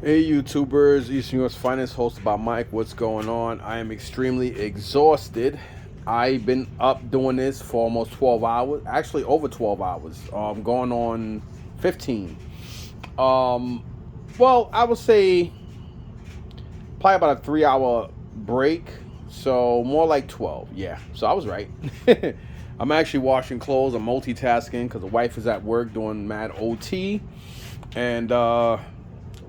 Hey YouTubers, Eastern US Finance hosted by Mike. What's going on? I am extremely exhausted. I've been up doing this for almost 12 hours, actually over 12 hours. Going on 15. Um, well, I would say probably about a 3 hour break. So more like 12. Yeah, so I was right. I'm actually washing clothes. I'm multitasking because the wife is at work doing mad OT. And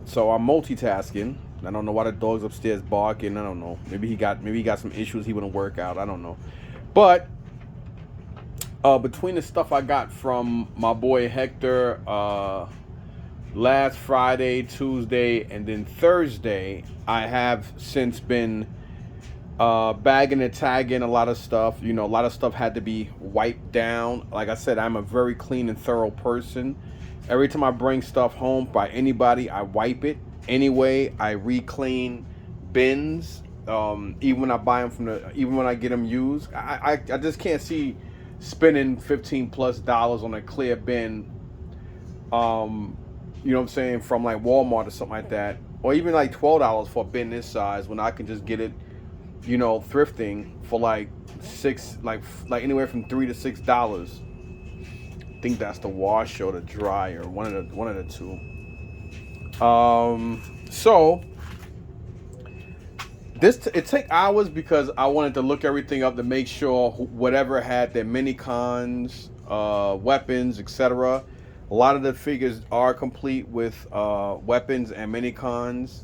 so I'm multitasking. I don't know why the dog's upstairs barking. I don't know. Maybe he got some issues he wouldn't work out. I don't know. But between the stuff I got from my boy Hector last Friday, Tuesday, and then Thursday, I have since been bagging and tagging a lot of stuff. You know, a lot of stuff had to be wiped down. Like I said, I'm a very clean and thorough person. Every time I bring stuff home by anybody, I wipe it. Anyway, I re-clean bins. Even when I buy them even when I get them used, I just can't see spending $15+ on a clear bin. You know what I'm saying, from like Walmart or something like that, or even like $12 for a bin this size when I can just get it, you know, thrifting for like like anywhere from $3 to $6. I think that's the wash or the dryer, one of the two. So it took hours because I wanted to look everything up to make sure whatever had their minicons, weapons, etc. A lot of the figures are complete with weapons and minicons.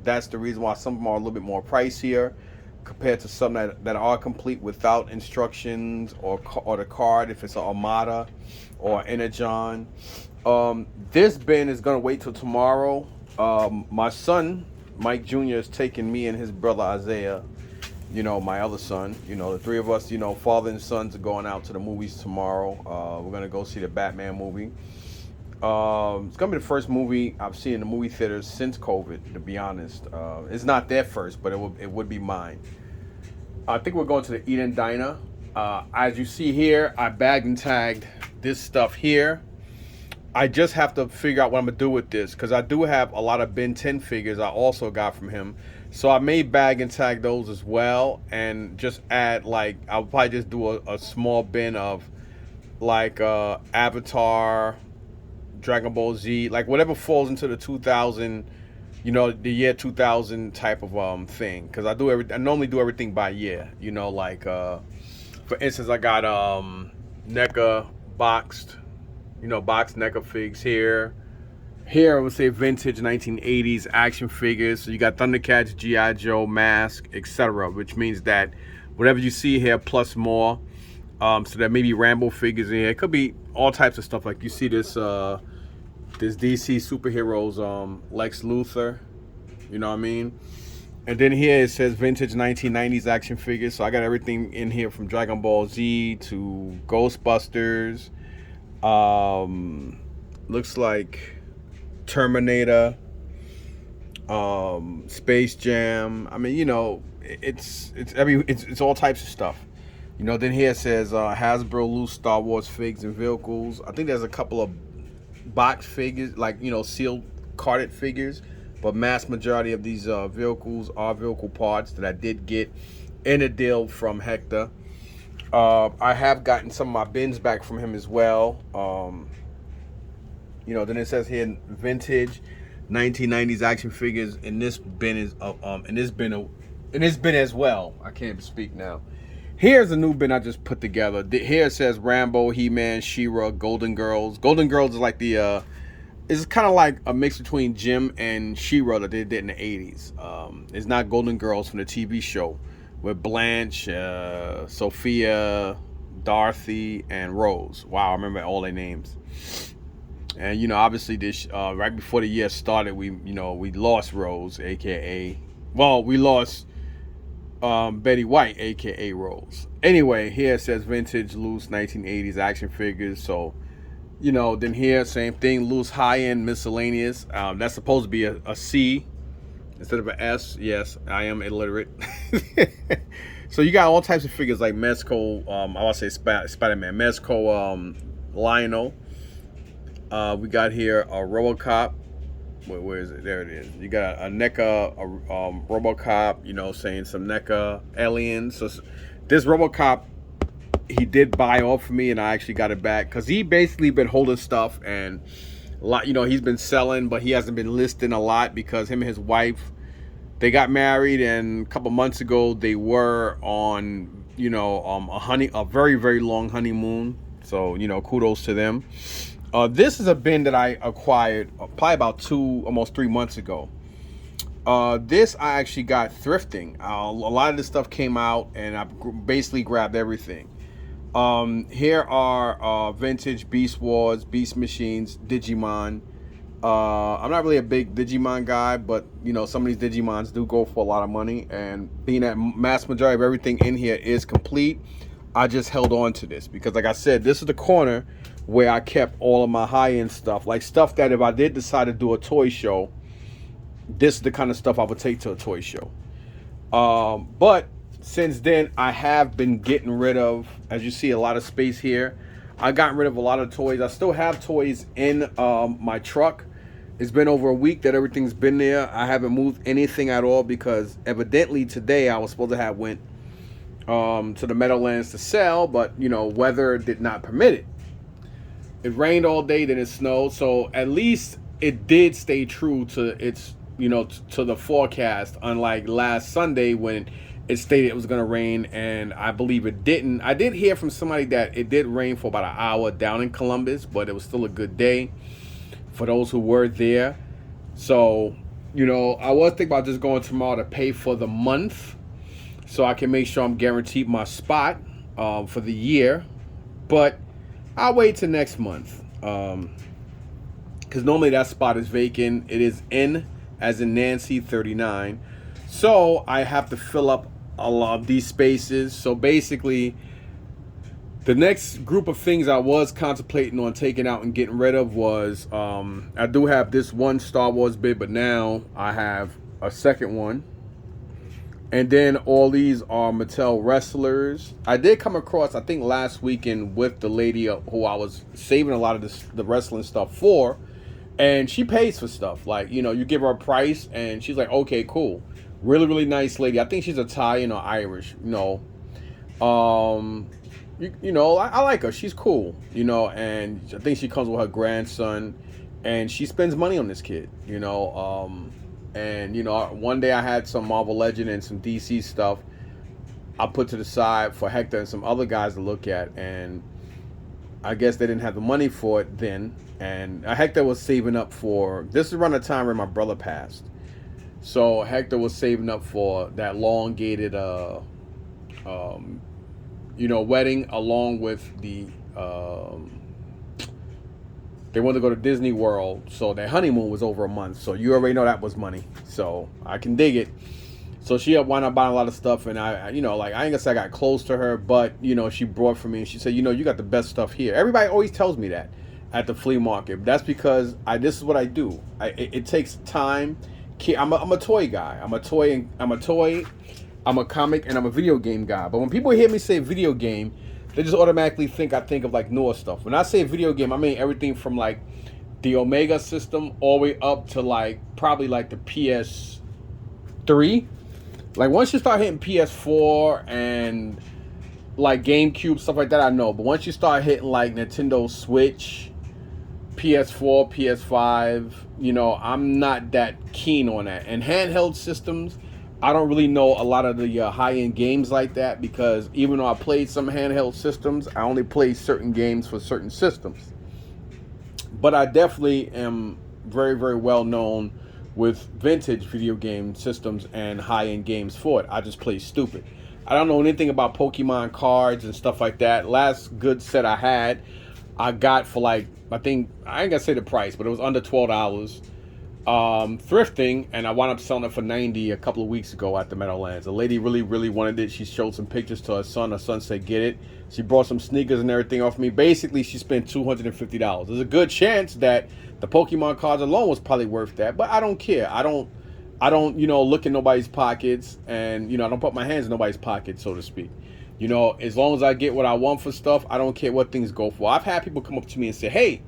That's the reason why some of them are a little bit more pricier compared to some that are complete without instructions or the card if it's an Armada or Energon. This bin is gonna wait till tomorrow. My son Mike Jr. is taking me and his brother Isaiah, you know, my other son. You know, the three of us, you know, father and sons are going out to the movies tomorrow. We're gonna go see the Batman movie. It's gonna be the first movie I've seen in the movie theaters since COVID. To be honest, it's not their first, but it would be mine. I think we're going to the Eden Diner. As you see here, I bagged and tagged this stuff here. I just have to figure out what I'm gonna do with this because I do have a lot of Ben 10 figures I also got from him. So I may bag and tag those as well and just add, like, I'll probably just do a small bin of like Avatar, Dragon Ball Z, like whatever falls into the 2000, you know, the year 2000 type of thing. Because I normally do everything by year. You know, like for instance, I got NECA boxed, you know, boxed NECA figs here. Here I would say vintage 1980s action figures. So you got Thundercats, G.I. Joe, Mask, etc. Which means that whatever you see here plus more. So there may be Rambo figures in here. It could be all types of stuff. Like you see this this DC superheroes Lex Luthor. You know what I mean? And then here it says vintage 1990s action figures. So I got everything in here from Dragon Ball Z to Ghostbusters. Looks like Terminator, Space Jam. I mean, you know, it's all types of stuff. You know, then here it says Hasbro loose Star Wars figs and vehicles. I think there's a couple of box figures, like, you know, sealed carded figures, but mass majority of these vehicles are vehicle parts that I did get in a deal from Hector. I have gotten some of my bins back from him as well. You know, then it says here vintage 1990s action figures. In this bin is in this bin as well. I can't even speak now. Here's a new bin I just put together. Here it says Rambo, He-Man, She-Ra, Golden Girls. Golden Girls is like the it's kind of like a mix between Jim and She-Ra that they did in the 80s. It's not Golden Girls from the TV show with Blanche, Sophia, Dorothy, and Rose. Wow, I remember all their names. And, you know, obviously this right before the year started, we lost Rose, aka, well, we lost Betty White, aka Rose. Anyway, here it says vintage loose 1980s action figures. So, you know, then here same thing, loose high-end miscellaneous. That's supposed to be a C instead of an S. Yes, I am illiterate. So you got all types of figures like Mezco, I want to say Spider-Man, Mezco, Lionel. We got here a Robocop, Where is it? There it is. You got a NECA, a Robocop, you know, saying some NECA aliens. So this Robocop, he did buy off of me, and I actually got it back because he basically been holding stuff, and a lot, you know, he's been selling, but he hasn't been listing a lot because him and his wife, they got married, and a couple months ago they were on, you know, a very very long honeymoon. So, you know, kudos to them. This is a bin that I acquired probably about almost 3 months ago. This I actually got thrifting. A lot of this stuff came out, and I basically grabbed everything. Here are vintage Beast Wars, Beast Machines, Digimon. I'm not really a big Digimon guy, but you know, some of these Digimons do go for a lot of money, and being that mass majority of everything in here is complete, I just held on to this because, like I said, this is the corner where I kept all of my high-end stuff, like stuff that if I did decide to do a toy show, this is the kind of stuff I would take to a toy show. But since then, I have been getting rid of, as you see, a lot of space here. I got rid of a lot of toys. I still have toys in my truck. It's been over a week that everything's been there. I haven't moved anything at all because evidently today I was supposed to have went to the Meadowlands to sell, but you know, weather did not permit it. It rained all day, then it snowed, so at least it did stay true to its, you know, to the forecast, unlike last Sunday when it stated it was going to rain, and I believe it didn't. I did hear from somebody that it did rain for about an hour down in Columbus, but it was still a good day for those who were there. So, you know, I was thinking about just going tomorrow to pay for the month so I can make sure I'm guaranteed my spot for the year, but I'll wait till next month because normally that spot is vacant. It is N as in Nancy 39, so I have to fill up a lot of these spaces. So basically, the next group of things I was contemplating on taking out and getting rid of was I do have this one Star Wars bid, but now I have a second one. And then all these are Mattel Wrestlers. I did come across, I think last weekend, with the lady who I was saving a lot of the wrestling stuff for. And she pays for stuff. Like, you know, you give her a price and she's like, okay, cool. Really, really nice lady. I think she's Italian or Irish, you know. You know, I like her. She's cool, you know. And I think she comes with her grandson. And she spends money on this kid, you know. And, you know, one day I had some Marvel Legend and some DC stuff I put to the side for Hector and some other guys to look at. And I guess they didn't have the money for it then. And Hector was saving up for, this is around the time when my brother passed. So Hector was saving up for that elongated, you know, wedding, along with the, they wanted to go to Disney World, so their honeymoon was over a month. So you already know that was money. So I can dig it. So she wound up buying a lot of stuff, and I, you know, like, I ain't gonna say I got close to her, but, you know, she brought for me, and she said, you know, you got the best stuff here. Everybody always tells me that at the flea market. That's because this is what I do. It takes time. I'm a toy guy. I'm a comic, and I'm a video game guy. But when people hear me say video game, they just automatically think I think of like newer stuff. When I say video game, I mean everything from like the Omega system all the way up to like probably like the PS3. Like once you start hitting PS4 and like GameCube, stuff like that, I know. But once you start hitting like Nintendo Switch, PS4, PS5, you know, I'm not that keen on that. And handheld systems, I don't really know a lot of the high-end games like that, because even though I played some handheld systems, I only play certain games for certain systems. But I definitely am very, very well known with vintage video game systems and high-end games for it. I just play stupid. I don't know anything about Pokemon cards and stuff like that. Last good set I had, I got for like, I think, I ain't gonna say the price, but it was under $12. Thrifting, and I wound up selling it for $90 a couple of weeks ago at the Meadowlands. The lady really, really wanted it. She showed some pictures to her son. Her son said, get it. She brought some sneakers and everything off me. Basically, she spent $250. There's a good chance that the Pokemon cards alone was probably worth that, but I don't care. I don't, you know, look in nobody's pockets, and, you know, I don't put my hands in nobody's pockets, so to speak. You know, as long as I get what I want for stuff, I don't care what things go for. I've had people come up to me and say, hey,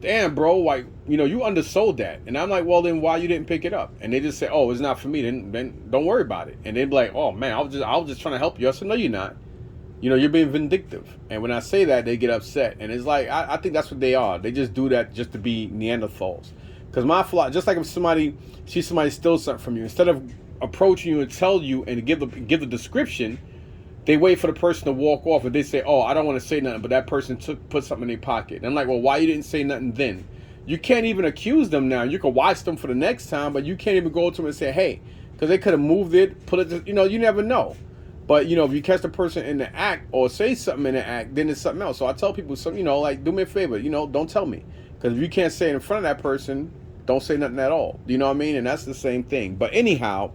damn, bro, like, you undersold that. And I'm like, well, then why you didn't pick it up? And they just say, oh, it's not for me. Then don't worry about it. And they'd be like, oh man, I was just trying to help you. I said, no, you're not. You're being vindictive. And when I say that, they get upset. And it's like, I think that's what they are. They just do that just to be Neanderthals. Because my flaw, just like if somebody steals something from you, instead of approaching you and tell you and give the description, they wait for the person to walk off, and they say, oh, I don't want to say nothing, but that person put something in their pocket. And I'm like, well, why you didn't say nothing then? You can't even accuse them now. You can watch them for the next time, but you can't even go to them and say, hey, because they could have moved it, put it, you never know. But, if you catch the person in the act or say something in the act, then it's something else. So I tell people, like, do me a favor, don't tell me. Because if you can't say it in front of that person, don't say nothing at all. You know what I mean? And that's the same thing. But anyhow,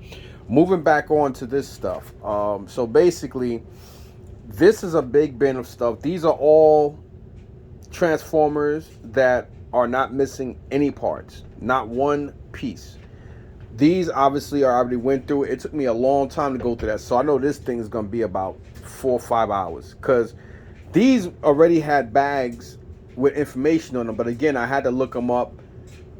moving back on to this stuff. So basically, this is a big bin of stuff. These are all Transformers that are not missing any parts. Not one piece. These obviously I already went through it. It took me a long time to go through that. So I know this thing is going to be about 4 or 5 hours. Because these already had bags with information on them. But again, I had to look them up.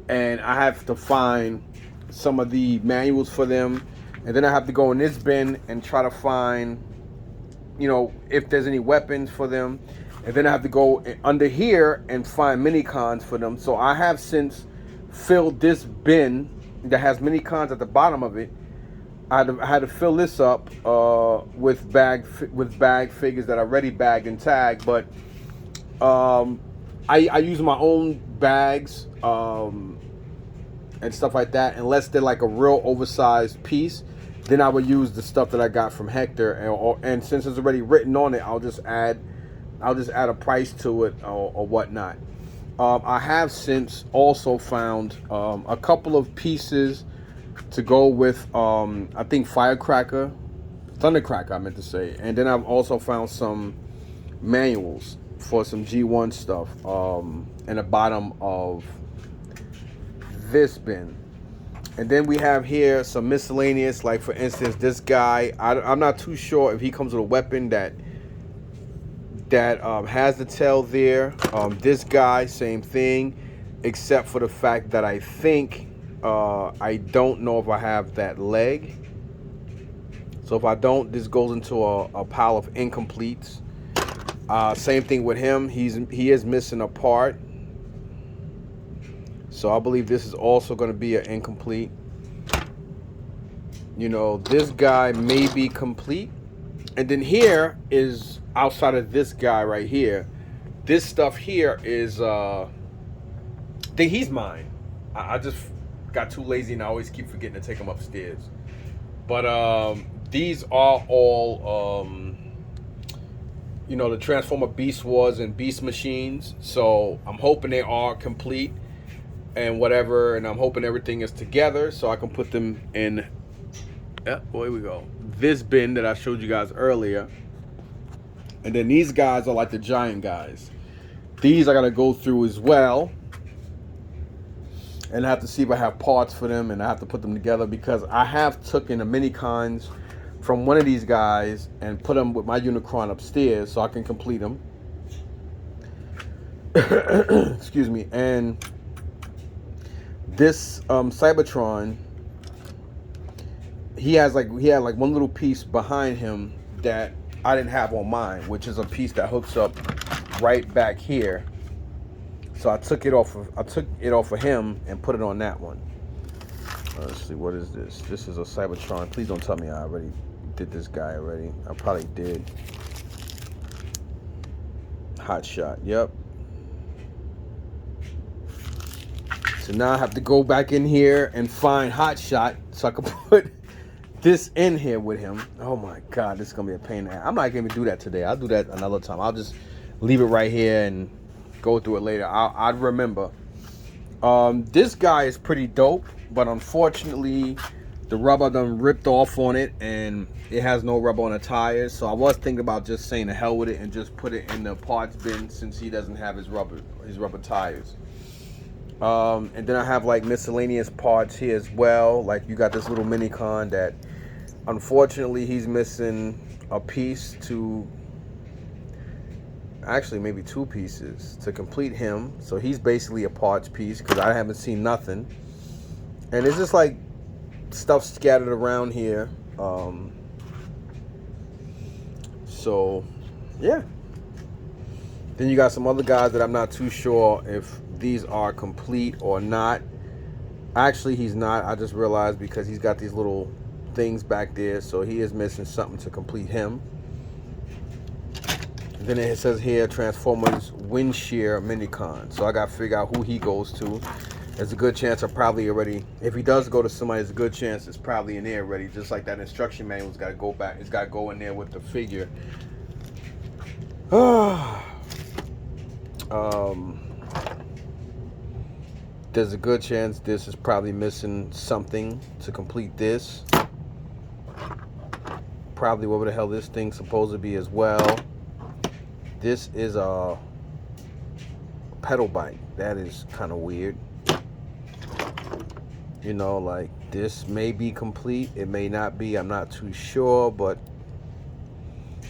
And I have to find some of the manuals for them. And then I have to go in this bin and try to find, if there's any weapons for them. And then I have to go under here and find Minicons for them. So I have since filled this bin that has Minicons at the bottom of it. I had to fill this up with bag figures that are already bagged and tagged. But I use my own bags and stuff like that. Unless they're like a real oversized piece, then I would use the stuff that I got from Hector. And since it's already written on it, I'll just add a price to it or whatnot. I have since also found a couple of pieces to go with, I think Thundercracker, I meant to say. And then I've also found some manuals for some G1 stuff in the bottom of this bin. And then we have here some miscellaneous, like for instance, this guy. I'm not too sure if he comes with a weapon that has the tail there. This guy, same thing, except for the fact that I think I don't know if I have that leg. So if I don't, this goes into a pile of incompletes. Same thing with him. He is missing a part. So I believe this is also going to be an incomplete. This guy may be complete. And then here is, outside of this guy right here, this stuff here is, I think he's mine. I just got too lazy and I always keep forgetting to take him upstairs. But these are all, the Transformer Beast Wars and Beast Machines. So I'm hoping they are complete and whatever. And I'm hoping everything is together so I can put them in, here we go, this bin that I showed you guys earlier. And then these guys are like the giant guys. These I gotta go through as well. And I have to see if I have parts for them, and I have to put them together because I have taken the Minicons from one of these guys and put them with my Unicron upstairs so I can complete them. Excuse me. And this Cybertron, he had like one little piece behind him that I didn't have on mine, which is a piece that hooks up right back here. So I took it off of him and put it on that one. Let's see, what is this? This is a Cybertron. Please don't tell me I already did this guy already. I probably did. Hot Shot. Yep. So now I have to go back in here and find Hot Shot so I can put this in here with him. Oh my God, this is gonna be a pain in the ass. I'm not gonna do that today. I'll do that another time. I'll just leave it right here and go through it later. I'd remember. This guy is pretty dope, but unfortunately the rubber done ripped off on it and it has no rubber on the tires. So I was thinking about just saying the hell with it and just put it in the parts bin since he doesn't have his rubber tires. And then I have like miscellaneous parts here as well. Like you got this little Minicon that unfortunately he's missing a piece to actually maybe 2 pieces to complete him. So he's basically a parts piece because I haven't seen nothing. And it's just like stuff scattered around here. So yeah. Then you got some other guys that I'm not too sure if these are complete or not. Actually, he's not. I just realized because he's got these little things back there, so he is missing something to complete him. And then it says here Transformers Windshear Minicon. So I got to figure out who he goes to. There's a good chance I probably already, if he does go to somebody, there's a good chance it's probably in there already. Just like that instruction manual's got to go back. It's got to go in there with the figure. There's a good chance this is probably missing something to complete this. Probably whatever the hell this thing's supposed to be as well. This is a pedal bike. That is kind of weird. You know, like this may be complete. It may not be. I'm not too sure, but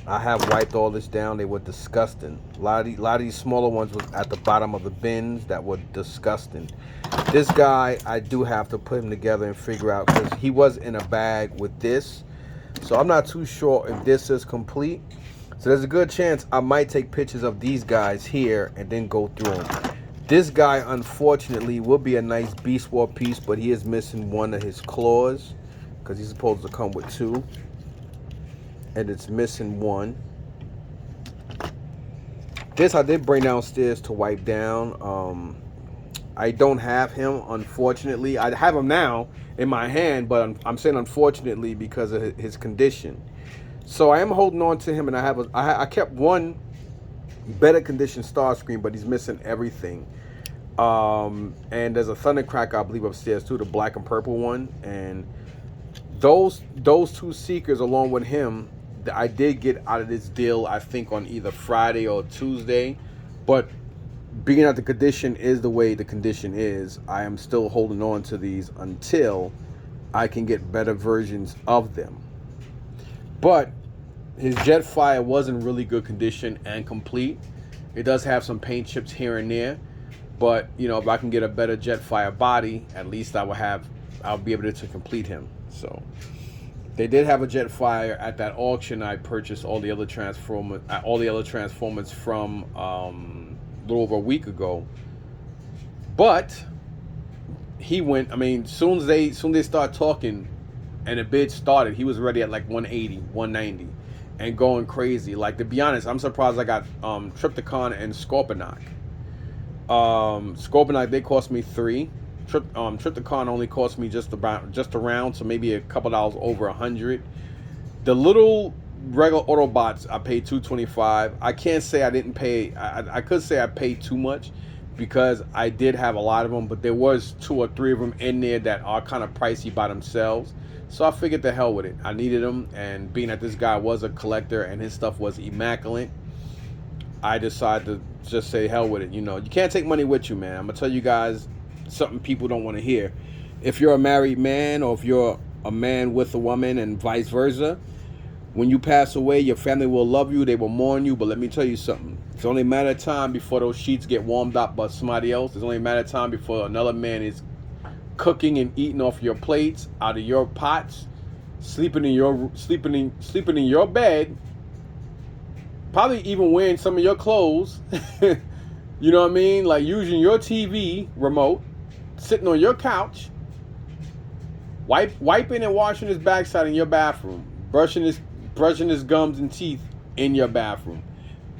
I have wiped all this down. They were disgusting. A lot of these smaller ones was at the bottom of the bins that were disgusting. This guy, I do have to put him together and figure out because he was in a bag with this. So I'm not too sure if this is complete. So there's a good chance I might take pictures of these guys here and then go through them. This guy, unfortunately, will be a nice Beast War piece, but he is missing one of his claws because he's supposed to come with 2. And it's missing 1. This I did bring downstairs to wipe down. I don't have him, unfortunately. I have him now in my hand, but I'm saying unfortunately because of his condition. So I am holding on to him, and I kept one better condition Starscream, but he's missing everything. And there's a Thundercracker, I believe, upstairs too, the black and purple one. And those 2 Seekers along with him, I did get out of this deal, I think, on either Friday or Tuesday. But being that the condition is the way the condition is, I am still holding on to these until I can get better versions of them. But his Jetfire was in really good condition and complete. It does have some paint chips here and there. But, you know, if I can get a better Jetfire body, at least I'll be able to complete him. So they did have a Jetfire at that auction. I purchased all the other Transformers from a little over a week ago. But he went, I mean, soon as they start talking and the bid started, he was already at like 180, 190 and going crazy. Like, to be honest, I'm surprised I got Trypticon and Scorponok. Scorponok, they cost me 3. Trypticon only cost me just around, so maybe a couple dollars over 100. The little regular Autobots, I paid $225. I can't say I didn't pay. I could say I paid too much because I did have a lot of them, but there was 2 or 3 of them in there that are kind of pricey by themselves. So I figured the hell with it. I needed them, and being that this guy was a collector and his stuff was immaculate, I decided to just say hell with it. You know, you can't take money with you, man. I'm gonna tell you guys something people don't want to hear. If you're a married man, or if you're a man with a woman and vice versa, when you pass away, your family will love you, they will mourn you, but let me tell you something. It's only a matter of time before those sheets get warmed up by somebody else. It's only a matter of time before another man is cooking and eating off your plates, out of your pots, sleeping in your bed, probably even wearing some of your clothes. You know what I mean? Like using your TV remote, sitting on your couch, wiping and washing his backside in your bathroom, brushing his gums and teeth in your bathroom.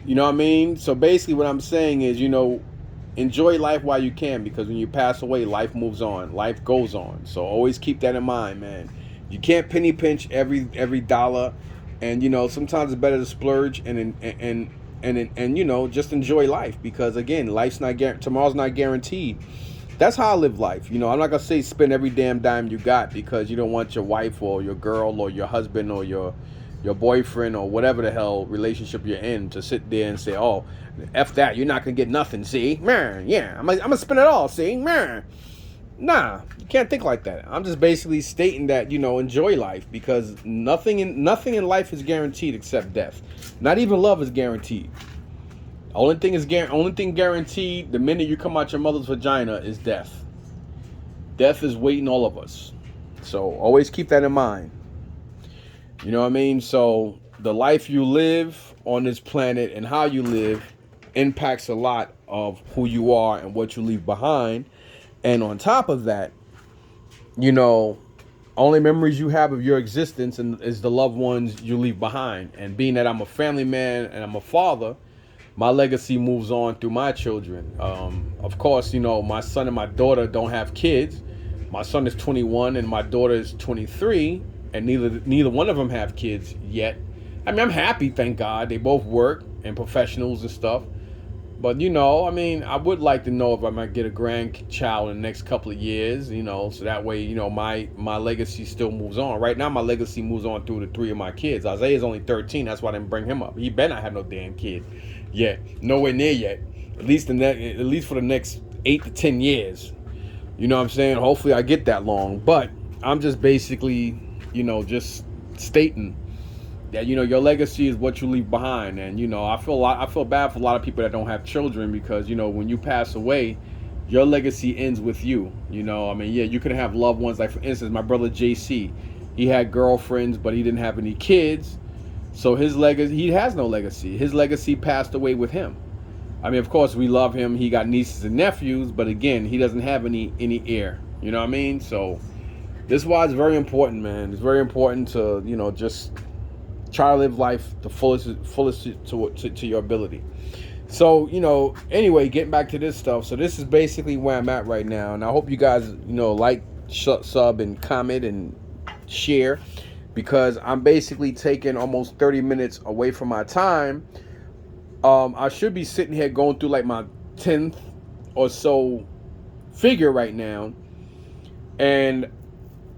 You know what I mean? So basically what I'm saying is, you know, enjoy life while you can, because when you pass away, life moves on, life goes on. So always keep that in mind, man. You can't penny pinch every dollar, and you know, sometimes it's better to splurge and you know, just enjoy life, because again, tomorrow's not guaranteed. That's how I live life. You know, I'm not gonna say spend every damn dime you got, because you don't want your wife or your girl or your husband or your boyfriend or whatever the hell relationship you're in to sit there and say, oh, F that, you're not gonna get nothing, see? Yeah, I'm gonna spend it all, see? Nah, you can't think like that. I'm just basically stating that, you know, enjoy life, because nothing in life is guaranteed except death. Not even love is guaranteed. Only thing guaranteed the minute you come out your mother's vagina is death. Death is waiting all of us. So always keep that in mind. You know what I mean? So the life you live on this planet and how you live impacts a lot of who you are and what you leave behind. And on top of that, you know, only memories you have of your existence and is the loved ones you leave behind. And being that I'm a family man and I'm a father, my legacy moves on through my children. Of course, you know, my son and my daughter don't have kids. My son is 21 and my daughter is 23, and neither one of them have kids yet. I mean, I'm happy, thank God. They both work and professionals and stuff. But, you know, I mean, I would like to know if I might get a grandchild in the next couple of years, you know, so that way, you know, my legacy still moves on. Right now, my legacy moves on through the 3 of my kids. Isaiah's only 13. That's why I didn't bring him up. He better not have no damn kid yet. Nowhere near yet. At least for the next 8 to 10 years. You know what I'm saying? Hopefully I get that long. But I'm just basically, you know, just stating that, you know, your legacy is what you leave behind. And, you know, I feel bad for a lot of people that don't have children, because, you know, when you pass away, your legacy ends with you. You know, I mean, yeah, you could have loved ones. Like, for instance, my brother JC, he had girlfriends, but he didn't have any kids. So his legacy, he has no legacy. His legacy passed away with him. I mean, of course, we love him. He got nieces and nephews, but again, he doesn't have any heir. You know what I mean? So this is why it's very important, man. It's very important to, you know, just try to live life the fullest to your ability. So, you know, anyway, getting back to this stuff. So this is basically where I'm at right now. And I hope you guys, you know, like, sub, and comment and share, because I'm basically taking almost 30 minutes away from my time. I should be sitting here going through like my 10th or so figure right now. And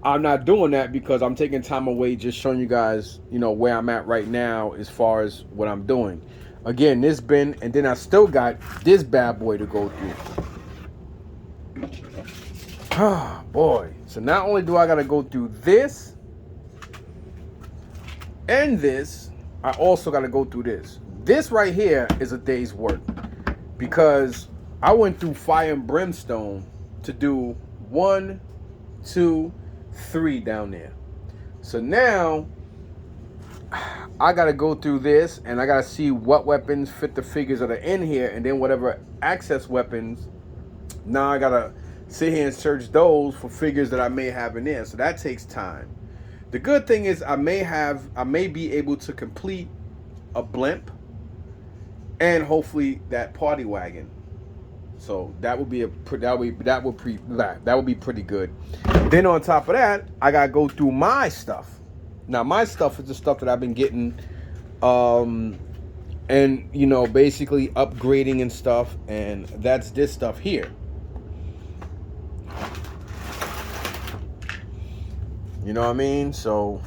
I'm not doing that because I'm taking time away just showing you guys, you know, where I'm at right now as far as what I'm doing. Again, this bin, and then I still got this bad boy to go through. Ah, boy. So not only do I got to go through this and this, I also got to go through this. This right here is a day's work, because I went through fire and brimstone to do 1, 2, 3 down there. So now I gotta go through this, and I gotta see what weapons fit the figures that are in here, and then whatever access weapons, now I gotta sit here and search those for figures that I may have in there. So that takes time. The good thing is I may be able to complete a blimp and hopefully that party wagon. So that would be pretty good. Then on top of that, I gotta go through my stuff. Now my stuff is the stuff that I've been getting, and you know, basically upgrading and stuff, and that's this stuff here. You know what I mean? So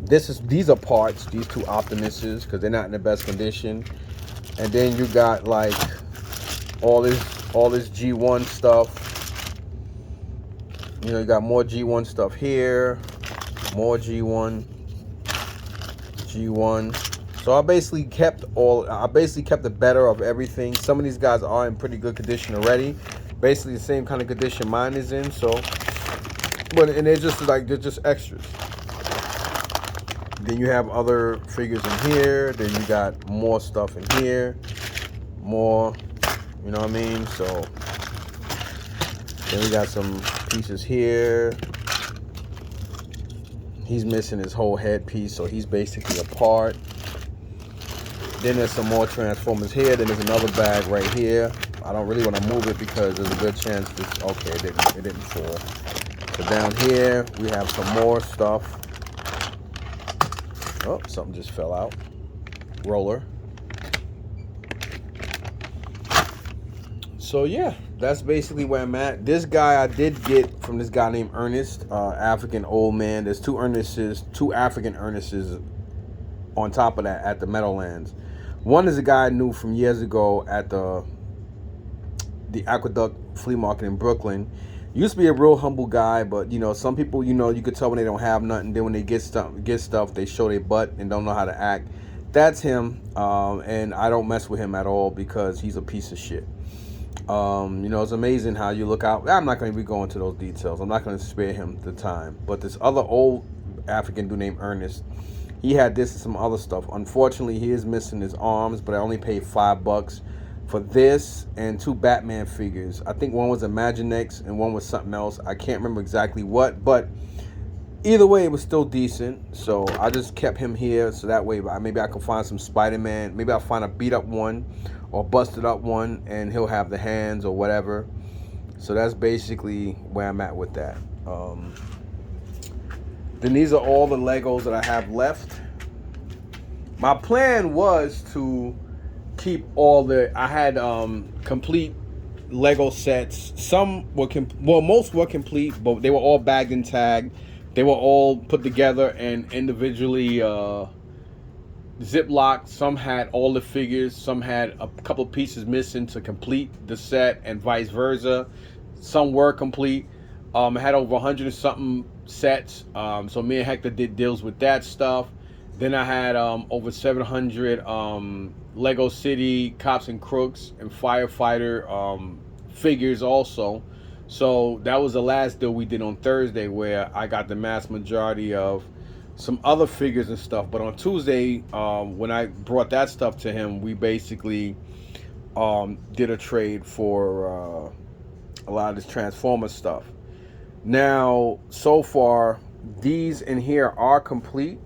these are parts, these 2 Optimuses, because they're not in the best condition. And then you got like all this G1 stuff. You know, you got more G1 stuff here, more G1. So I basically kept the better of everything. Some of these guys are in pretty good condition already. Basically the same kind of condition mine is in. So, and they're just extras. Then you have other figures in here. Then you got more stuff in here. More, you know what I mean? So then we got some pieces here. He's missing his whole head piece, so he's basically a part. Then there's some more Transformers here. Then there's another bag right here. I don't really want to move it because there's a good chance this, okay, it didn't fall. So down here we have some more stuff. Oh, something just fell out. Roller. So yeah, that's basically where I'm at. This guy I did get from this guy named Ernest, African old man. There's 2 African Ernests on top of that at the Meadowlands. One is a guy I knew from years ago at the Aqueduct Flea Market in Brooklyn. Used to be a real humble guy, but you know, some people, you know, you could tell when they don't have nothing. Then when they get stuff, they show their butt and don't know how to act. that's him. And I don't mess with him at all because he's a piece of shit. It's amazing how you look out. I'm not going to be going to those details. I'm not going to spare him the time. But this other old African dude named Ernest, he had this and some other stuff. Unfortunately, he is missing his arms, but I only paid $5 for this and 2 Batman figures. I think one was Imaginext and one was something else. I can't remember exactly what, but either way, it was still decent. So I just kept him here so that way maybe I can find some Spider-Man. Maybe I'll find a beat up one or busted up one and he'll have the hands or whatever. So that's basically where I'm at with that. Then these are all the Legos that I have left. My plan was to keep all I had complete Lego sets. Some were most were complete, but they were all bagged and tagged. They were all put together and individually ziplocked. Some had all the figures. Some had a couple pieces missing to complete the set, and vice versa. Some were complete. I had over 100 and something sets. So me and Hector did deals with that stuff. Then I had over 700 Lego City Cops and Crooks and Firefighter figures also. So that was the last deal we did on Thursday, where I got the mass majority of some other figures and stuff. But on Tuesday, when I brought that stuff to him, we basically did a trade for a lot of this Transformers stuff. Now, so far, these in here are complete.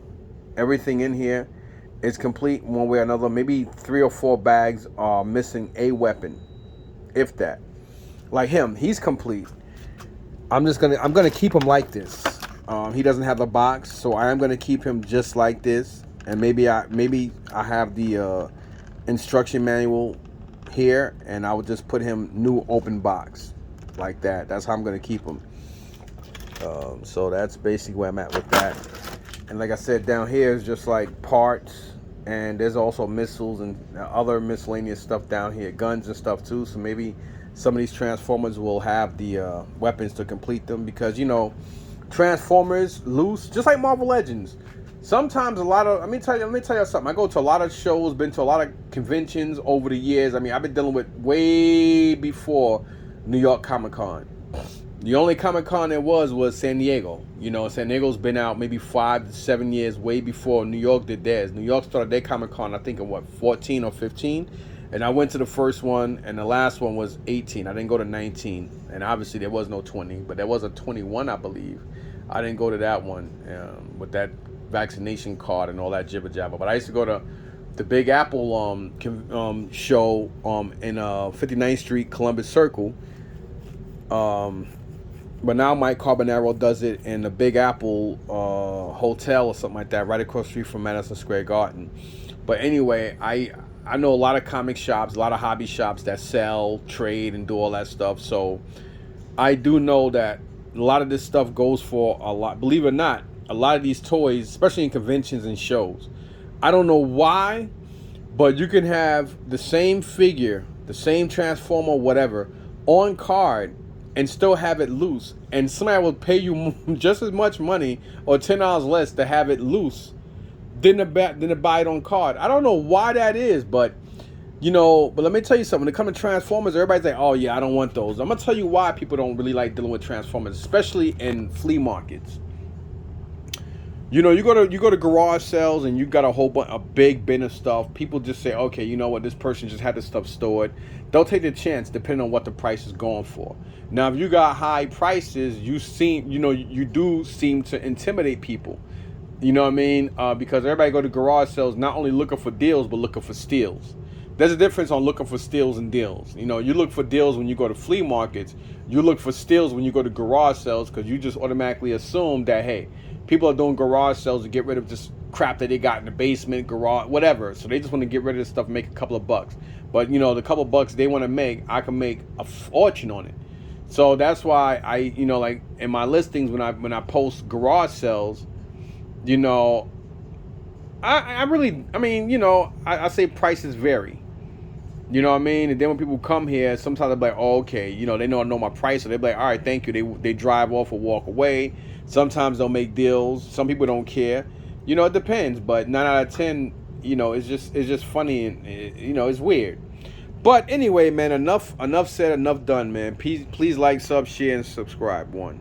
Everything in here is complete one way or another. Maybe 3 or 4 bags are missing a weapon, if that. Like him, he's complete. I'm gonna keep him like this. He doesn't have a box, so I am gonna keep him just like this. And maybe I have the instruction manual here, and I would just put him new open box like that. That's how I'm gonna keep him. So that's basically where I'm at with that. And like I said, down here is just like parts, and there's also missiles and other miscellaneous stuff down here, guns and stuff too. So maybe some of these Transformers will have the weapons to complete them, because Transformers loose, just like Marvel Legends. Sometimes let me tell you something. I go to a lot of shows, been to a lot of conventions over the years. I mean, I've been dealing with way before New York Comic Con. The only Comic Con there was San Diego. San Diego's been out maybe 5 to 7 years, way before New York did theirs. New York started their Comic Con, I think, in 14 or 15. And I went to the first one, and the last one was 18. I didn't go to 19. And obviously there was no 20, but there was a 21, I believe. I didn't go to that one with that vaccination card and all that jibber jabber. But I used to go to the Big Apple show in 59th Street, Columbus Circle. But now Mike Carbonaro does it in the Big Apple Hotel or something like that, right across the street from Madison Square Garden. But anyway, I know a lot of comic shops, a lot of hobby shops that sell, trade, and do all that stuff. So I do know that a lot of this stuff goes for a lot. Believe it or not, a lot of these toys, especially in conventions and shows, I don't know why, but you can have the same figure, the same Transformer, whatever, on card and still have it loose, and somebody will pay you just as much money or $10 less to have it loose than to buy it on card. I don't know why that is, but but let me tell you something. When it comes to Transformers, everybody's like, oh yeah, I don't want those. I'm gonna tell you why people don't really like dealing with Transformers, especially in flea markets. You go to garage sales and you got a big bin of stuff. People just say, okay, you know what, this person just had this stuff stored. They'll take the chance depending on what the price is going for. Now, if you got high prices, you do seem to intimidate people. You know what I mean? Because everybody go to garage sales not only looking for deals, but looking for steals. There's a difference on looking for steals and deals. You look for deals when you go to flea markets. You look for steals when you go to garage sales, because you just automatically assume that, hey, people are doing garage sales to get rid of just crap that they got in the basement, garage, whatever. So they just want to get rid of this stuff and make a couple of bucks. But, the couple of bucks they want to make, I can make a fortune on it. So that's why I, like in my listings, when I post garage sales, I say prices vary. You know what I mean? And then when people come here, sometimes they're like, oh, okay, they know I know my price, so they're like, all right, thank you. They drive off or walk away. Sometimes they'll make deals. Some people don't care. It depends. But 9 out of 10, it's just funny, and it's weird. But anyway, man, enough said, enough done, man. Please like, sub, share, and subscribe. One.